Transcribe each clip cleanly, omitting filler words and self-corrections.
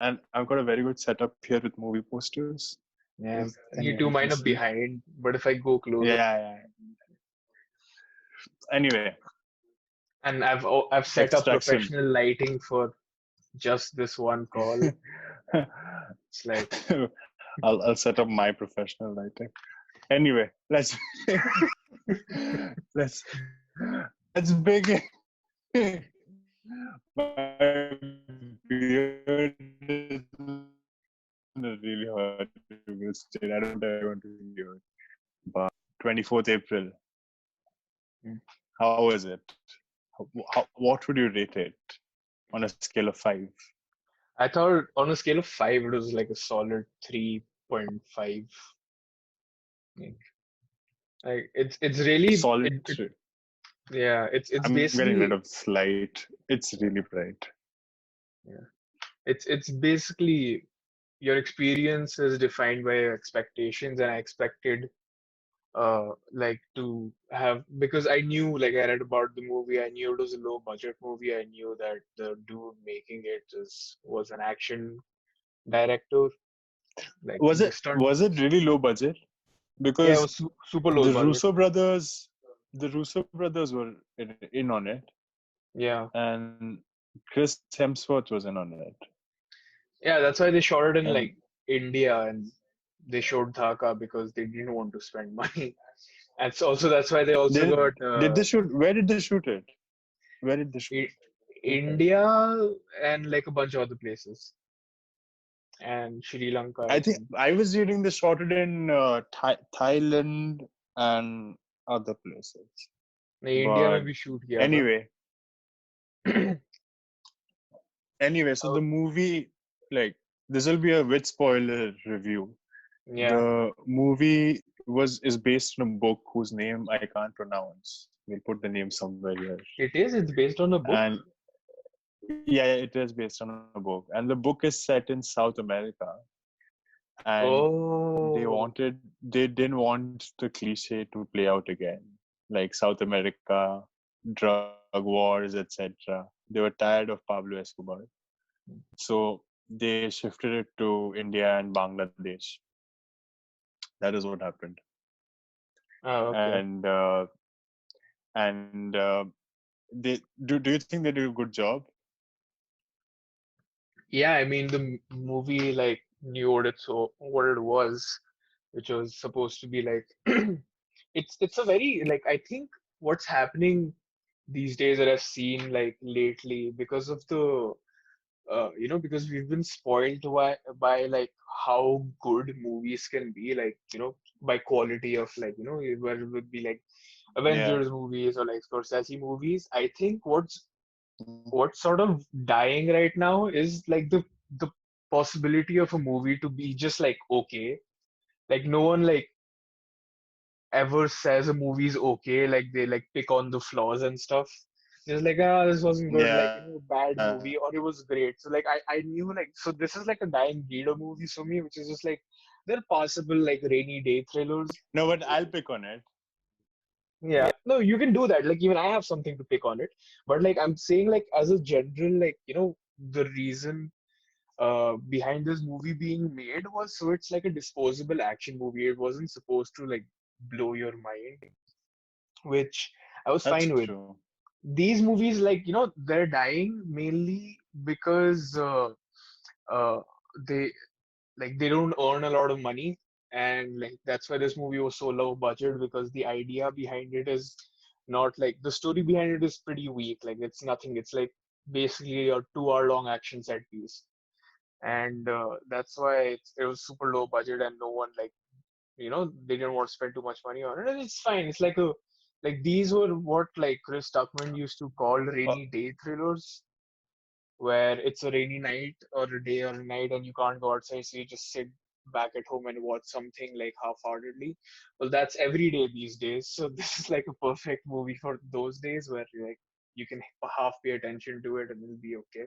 And I've got a very good setup here with movie posters. Yeah, If me too. anyone can Mine are see. behind, but if I go closer, Yeah, yeah. Anyway, and I've set up Extraction. professional lighting for just this one call. It's like I'll set up my professional lighting. Anyway, let's let's begin. My beard is in a really horrible state. I don't ever want to hear it. But 24th April, how was it? What would you rate it on a scale of 5? I thought on a scale of 5, it was like a solid 3.5. Like it's really Solid it 3. yeah, it's I'm getting rid basically of slight. It's really bright. yeah, it's basically your experience is defined by your expectations, and I expected like to have, because I knew, like I read about the movie, I knew it was a low budget movie, I knew that the dude making it was an action director, like the stunt. Was it really low budget? Yeah, it Because was super low the budget. Russo brothers were in on it, Yeah, and Chris Hemsworth was in on it. yeah, that's why they shot it in And like India, and they showed Dhaka because they didn't want to spend money. And so also that's why they also got did they shoot? Where did they shoot it? Where did they shoot I- it? India and like a bunch of other places, and Sri Lanka, I I think think. I was reading they shot it in Thailand and other places. India But maybe shoot here, tha. anyway, so the movie, like, this will be a with spoiler review. Yeah, The movie is based on a book whose name I can't pronounce. We'll put the name somewhere here. it is. It's based on a book. And yeah, it is based on a book. And the book is set in South America. And Oh, they didn't want the cliche to play out again. Like South America, drug wars, etc. They were tired of Pablo Escobar. So they shifted it to India and Bangladesh. That is what happened. oh, okay. And and they do you think they did a good job? Yeah, I mean the movie like knew what it was, which was supposed to be like it's a very like I think what's happening these days that I've seen like lately because of the because we've been spoiled by like how good movies can be, like by quality of like where it would be like Yeah. Avengers movies or like Scorsese movies. I think what's sort of dying right now is like the possibility of a movie to be just like okay. Like no one like ever says a movie's okay, like they like pick on the flaws and stuff. Just like, ah, this wasn't good, like, Yeah. bad movie, or it was great. So like I knew like so this is like a dying breed of movies for me, which is just like they're possible like rainy day thrillers. No, but I'll pick on it. Yeah. No, you can do that. Like even I have something to pick on it. But like I'm saying like as a general, like, the reason behind this movie being made was so it's like a disposable action movie. It wasn't supposed to like blow your mind, which I was That's fine with. true. These movies, like, they're dying mainly because uh, they they don't earn a lot of money, and like that's why this movie was so low budget because the idea behind it is not like the story behind it is pretty weak. Like it's nothing. It's like basically a 2 hour long action set piece, and that's why it was super low budget and no one like they didn't want to spend too much money on it, and it's fine. It's like a like these were what like Chris Tuckman used to call Uh, rainy day thrillers, where it's a rainy night or a day or a night and you can't go outside, so you just sit back at home and watch something like half-heartedly. Well, that's every day these days. So this is like a perfect movie for those days where like you can half pay attention to it and it'll be okay.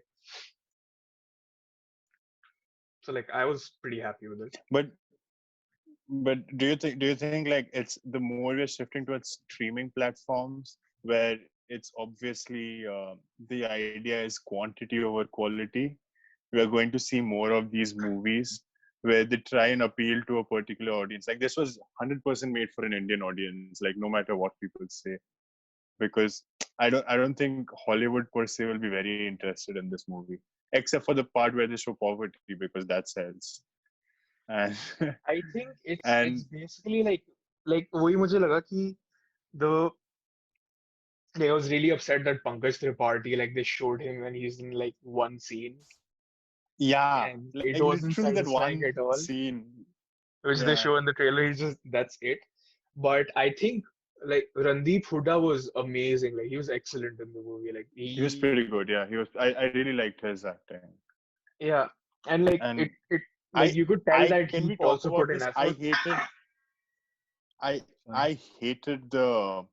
So like I was pretty happy with it. but do you think like it's the more we're shifting towards streaming platforms where it's obviously the idea is quantity over quality, we are going to see more of these movies where they try and appeal to a particular audience. Like this was 100% made for an Indian audience, like no matter what people say. Because I don't think Hollywood per se will be very interested in this movie, except for the part where they show poverty because that sells. And I think and it's basically like वही मुझे लगा कि the like, I was really upset that Pankaj Tripathi, like they showed him when he's in like one scene, yeah, and like it wasn't literally that satisfying one at all, scene. which they Yeah, show in the trailer. He's just that's it. But I think like Randeep Hooda was amazing. Like he was excellent in the movie. Like he was he, pretty good. Yeah, he was. I really liked his acting. yeah, and like And it I like you could tell I that can he we talk also about put in this? I effort. hated I Sorry. I hated the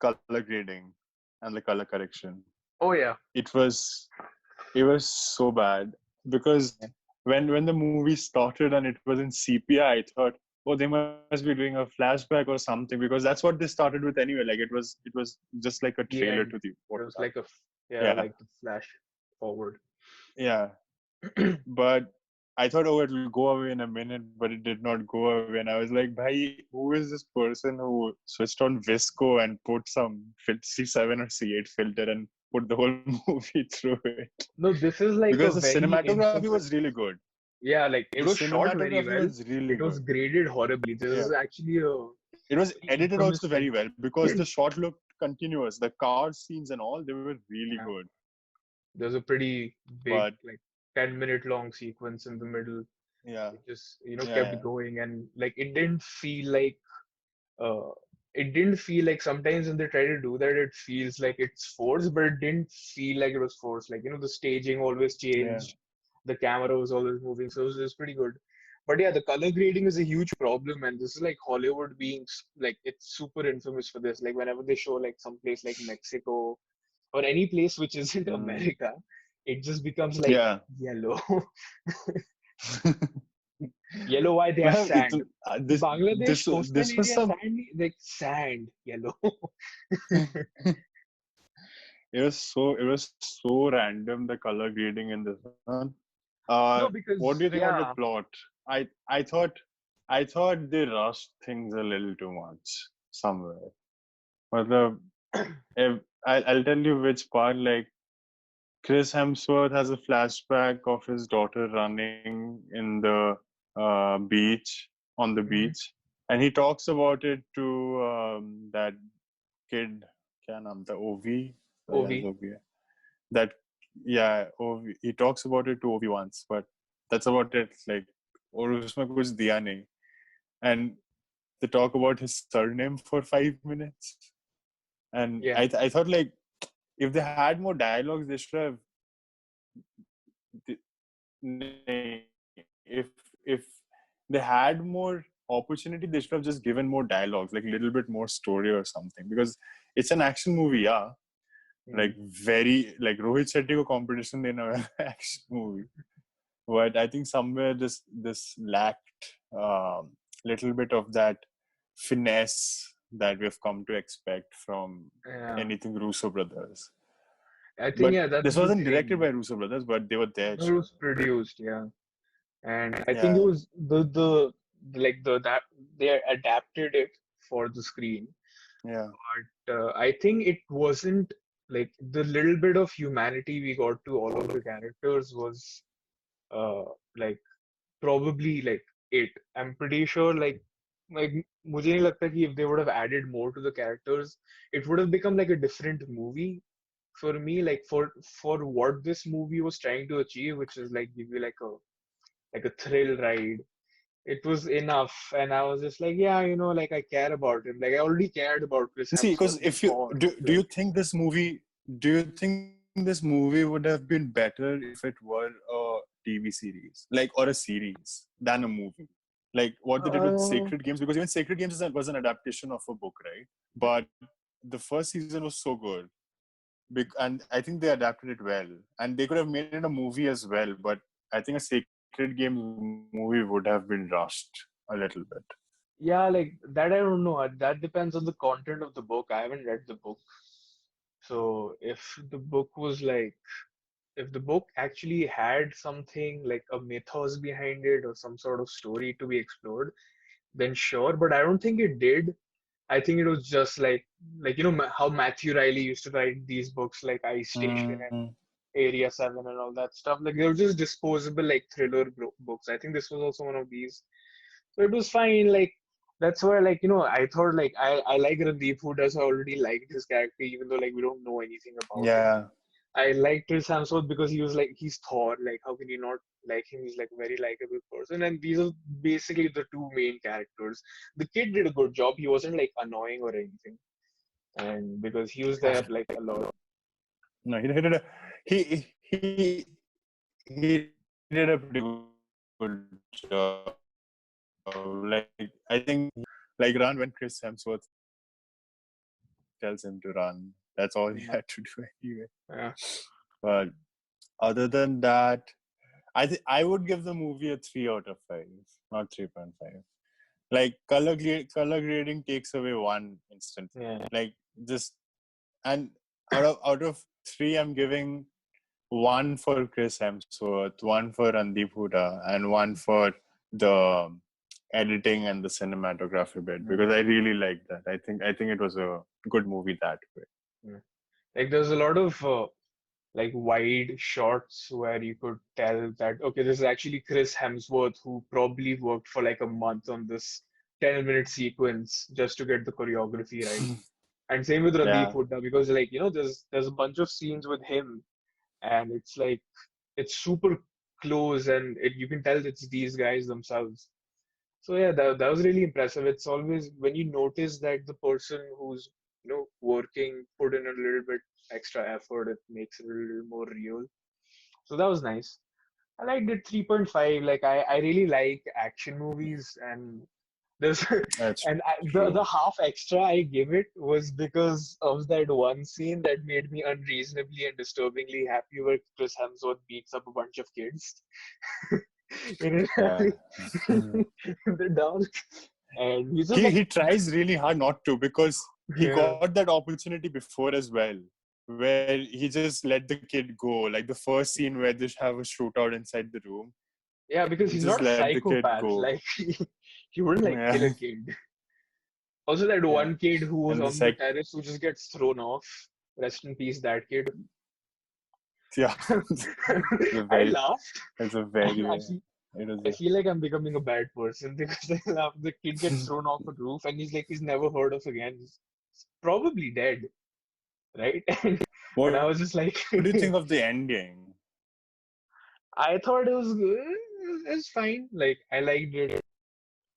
color grading and the color correction. Oh yeah, It was it was so bad because yeah, when the movie started and it was in CPI, I thought, oh, they must be doing a flashback or something because that's what they started with anyway. Like it was just like a the trailer to end. the what It was was like happening. a yeah, Yeah, like the flash forward. yeah. But I thought, oh, it'll go away in a minute, but it did not go away. And I was like, bhai, who is this person who switched on Visco and put some C7 or C8 filter and put the whole movie through it? No, this is like Because a the very cinematography was infamous. really good. Yeah, like The it was shot very cinematography well. was really It good. was graded horribly. This Yeah. is actually a It was very edited also infamous very thing. well because the shot looked continuous. The car scenes and all, they were really Yeah. good. There's a pretty big, But like 10-minute long sequence in the middle. yeah, It just, yeah, kept yeah. going, and like uh it didn't feel like sometimes when they try to do that, it feels like it's forced, but it didn't feel like it was forced. Like, the staging always Yeah. changed, the camera was always moving, so it was pretty good. But yeah, the color grading is a huge problem, and this is like Hollywood being like it's super infamous for this. Like whenever they show like some place like Mexico or any place which isn't Mm. America, it just becomes like Yeah. yellow. Yellow, why they have Well, sand. this Bangladesh coastal this was area some sand like sand yellow. it was so random the color grading in this one. No, What do you because think about the yeah, plot? I thought they rushed things a little too much somewhere. But I'll tell you which part. Like Chris Hemsworth has a flashback of his daughter running in the beach on the hmm beach, and he talks about it to that kid. क्या नाम था? OV? Yeah, it's OV. OV. That yeah, OV. He talks about it to OV once, but that's about it. Like, और उसमें कुछ दिया नहीं. And they talk about his surname for 5 minutes. And Yeah, I thought like if they had more dialogues, they should have if they had more opportunity, they should have just given more dialogues, like a little bit more story or something. Because it's an action movie, yeah. mm. Like very like Rohit Shetty ko competition in an action movie. But I think somewhere this lacked little bit of that finesse that we've come to expect from Yeah. anything Russo brothers. I think But yeah, that's this the wasn't directed thing. by Russo brothers, but they were there. No, it was produced, yeah, and I think it Yeah, was the like the that they adapted it for the screen, yeah, but I think it wasn't like the little bit of humanity we got to all of the characters was uh like probably like it. I'm pretty sure like मुझे नहीं लगता कि if they would have added more to the characters, it would have become like a different movie for me. Like for what this movie was trying to achieve, which is like give you like a thrill ride. It was enough, and I was just like, yeah, like I care about him. Like I already cared about Chris see, because Hemsworth in if you Thor. do you Like, think this movie do you think this movie would have been better if it were a TV series, like, or a series than a movie? Like what they did with uh, Sacred Games, because even Sacred Games was an adaptation of a book, right? But the first season was so good, and I think they adapted it well, and they could have made it a movie as well. But I think a Sacred Games movie would have been rushed a little bit. yeah, like that I don't know. That depends on the content of the book. I haven't read the book, so if the book was like if the book actually had something like a mythos behind it or some sort of story to be explored, then sure. But I don't think it did. I think it was just like how Matthew Riley used to write these books like Ice Station Mm, and Area 7 and all that stuff. Like they were just disposable like thriller books. I think this was also one of these. So it was fine. Like that's why I thought like I like Randeep Hooda, so I already liked his character even though like we don't know anything about him. yeah. I liked Chris Hemsworth because he was like he's Thor. Like how can you not like him? He's like a very likable person, and these are basically the two main characters. The kid did a good job. He wasn't like annoying or anything, and because he was there like a lot. No, he did a he did a pretty good job. Like I think like run when Chris Hemsworth tells him to run. That's all he had to do anyway. Mhm. But Yeah, other than that, I would give the movie a 3 out of 5, not 3.5. Like color grading takes away one instantly. yeah. Like just and out of three, I'm giving one for Chris Hemsworth, one for Randeep Hooda, and one for the editing and the cinematography bit Mm, because I really liked that. I think it was a good movie that way. mm. Like there's a lot of like wide shots where you could tell that okay, this is actually Chris Hemsworth who probably worked for like a month on this 10-minute sequence just to get the choreography right. And same with Randeep Yeah. Hooda because like there's a bunch of scenes with him and it's like it's super close and you can tell it's these guys themselves. So yeah, that was really impressive. It's always when you notice that the person who's working put in a little bit extra effort, it makes it a little more real. So that was nice. I liked it 3.5. Like I really like action movies and there's That's and the true. half extra I give it was because of that one scene that made me unreasonably and disturbingly happy where Chris Hemsworth beats up a bunch of kids in Yeah. the dark. And he's just he like, he tries really hard not to because he yeah, got that opportunity before as well, where he just let the kid go. Like the first scene where they have a shootout inside the room, yeah, because he he's just not a let the kid psychopath. go. Like he wouldn't like kill a Yeah, kid. Also, that yeah. one kid who was And the on the sec, terrace who just gets thrown off. Rest in peace, that kid. yeah, it's a I very, laughed. it's a And very, it is I feel like I'm becoming a bad person because I laugh. The kid gets thrown off a roof and he's like he's never heard of again. He's probably dead, right? And I What was just like, do you think of the ending? I thought it was good. It's fine. Like I liked it.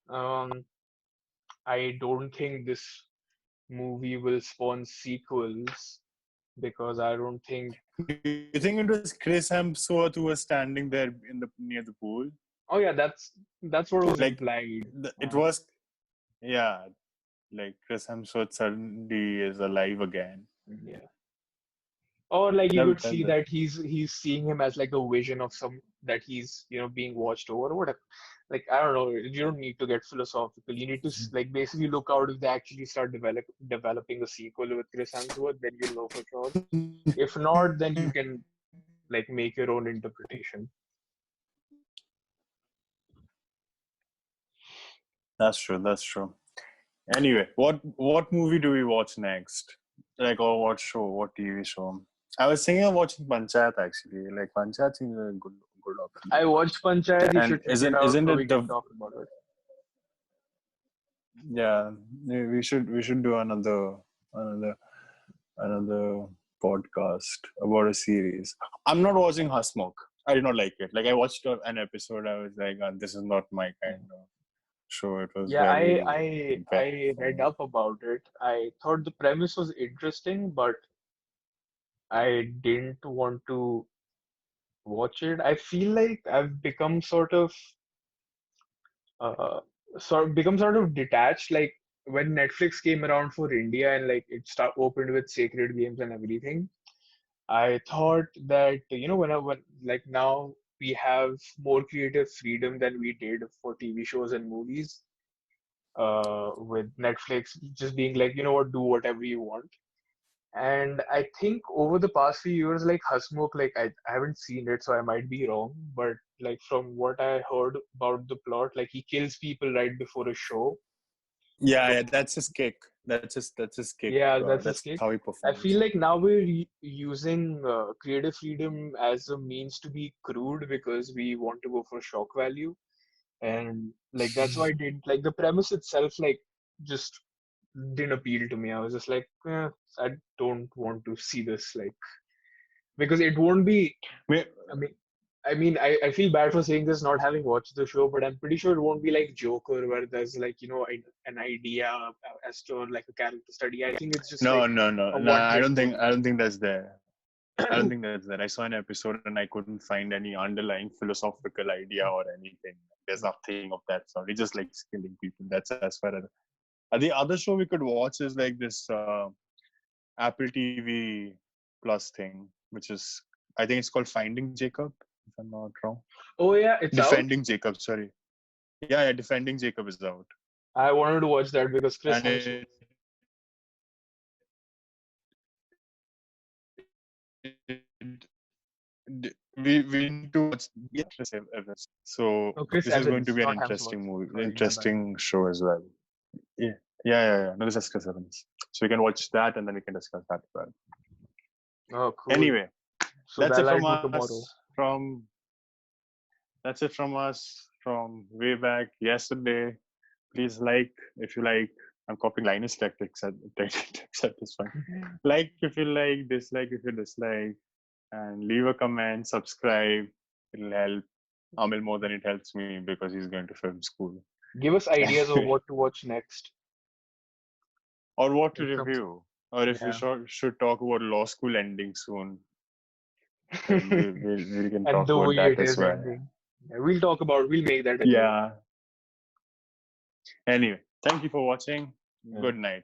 Um, I don't think this movie will spawn sequels because I don't think. Do you think it was Chris Hemsworth who was standing there in the near the pool? Oh yeah, that's what was Like implied. it was, yeah. Like Chris Hemsworth suddenly is alive again. Yeah. Or like you That, could that, see that, that he's seeing him as like a vision of some that he's being watched over or whatever. Like I don't know. You don't need to get philosophical. You need to like basically look out if they actually start developing a sequel with Chris Hemsworth, then you'll know for sure. If not, then you can like make your own interpretation. that's true. That's true. Anyway, what movie do we watch next? Like, or what show? What TV show? I was thinking of watching Panchayat actually. Like, Panchayat seems a good option. I watched Panchayat. You And should check it isn't out isn't so we it can the talk about it. yeah? We should do another podcast about a series. I'm not watching Hasmukh. I did not like it. Like I watched an episode. I was like, this is not my kind of show. It was Yeah, very bad I for read me. up about it. I thought the premise was interesting, but I didn't want to watch it. I feel like I've become uh sort of detached. Like when Netflix came around for India and like it start opened with Sacred Games and everything, I thought that when like now we have more creative freedom than we did for TV shows and movies. With Netflix just being like, you know what, do whatever you want. And I think over the past few years, like Hasmukh, like I haven't seen it, so I might be wrong. But like from what I heard about the plot, like he kills people right before a show. Yeah, So yeah, that's his kick. That's his kick. yeah, that's his That's kick. how he I feel performs. like now we're using creative freedom as a means to be crude because we want to go for shock value, and like that's why I did like the premise itself like just didn't appeal to me. I was just like, I don't want to see this like because it won't be. Wait, I mean, I feel bad for saying this, not having watched the show, but I'm pretty sure it won't be like Joker, where there's like, an idea as to like a character study. I think it's just like no, no, no, a no. I one-hit don't think. I movie. don't think that's there. I don't think that's there. I saw an episode and I couldn't find any underlying philosophical idea or anything. There's nothing of that sort. He just likes killing people. That's as far as. The other show we could watch is like this Apple TV Plus thing, which is I think it's called Finding Jacob, if I'm not wrong. Oh yeah, it's out. Defending Jacob. Sorry. Yeah, yeah. Defending Jacob is out, I wanted to watch that because Chris and Hemsworth. we need to watch Chris Evans. So Oh, Chris this is going to Evans, be an not Hemsworth. interesting movie, Sorry, my bad. interesting show as well. Yeah, yeah, yeah, yeah. No, this is Chris Evans. So we can watch that and then we can discuss that as well. Oh, cool. Anyway, So that's it that'll I from do us. tomorrow. That's it from us from way back yesterday. Please like if you like. I'm copying Linus tactics at this point. Like if you like, dislike if you dislike, and leave a comment, subscribe. It'll help Amil more than it helps me because he's going to film school. Give us ideas of Anyway, what to watch next. or what to Like some, review, or if we yeah. should talk about law school ending soon, then we can And talk the about way that it as is well. ending. Yeah, we'll make that a joke. Yeah. Anyway, thank you for watching. Yeah. Good night.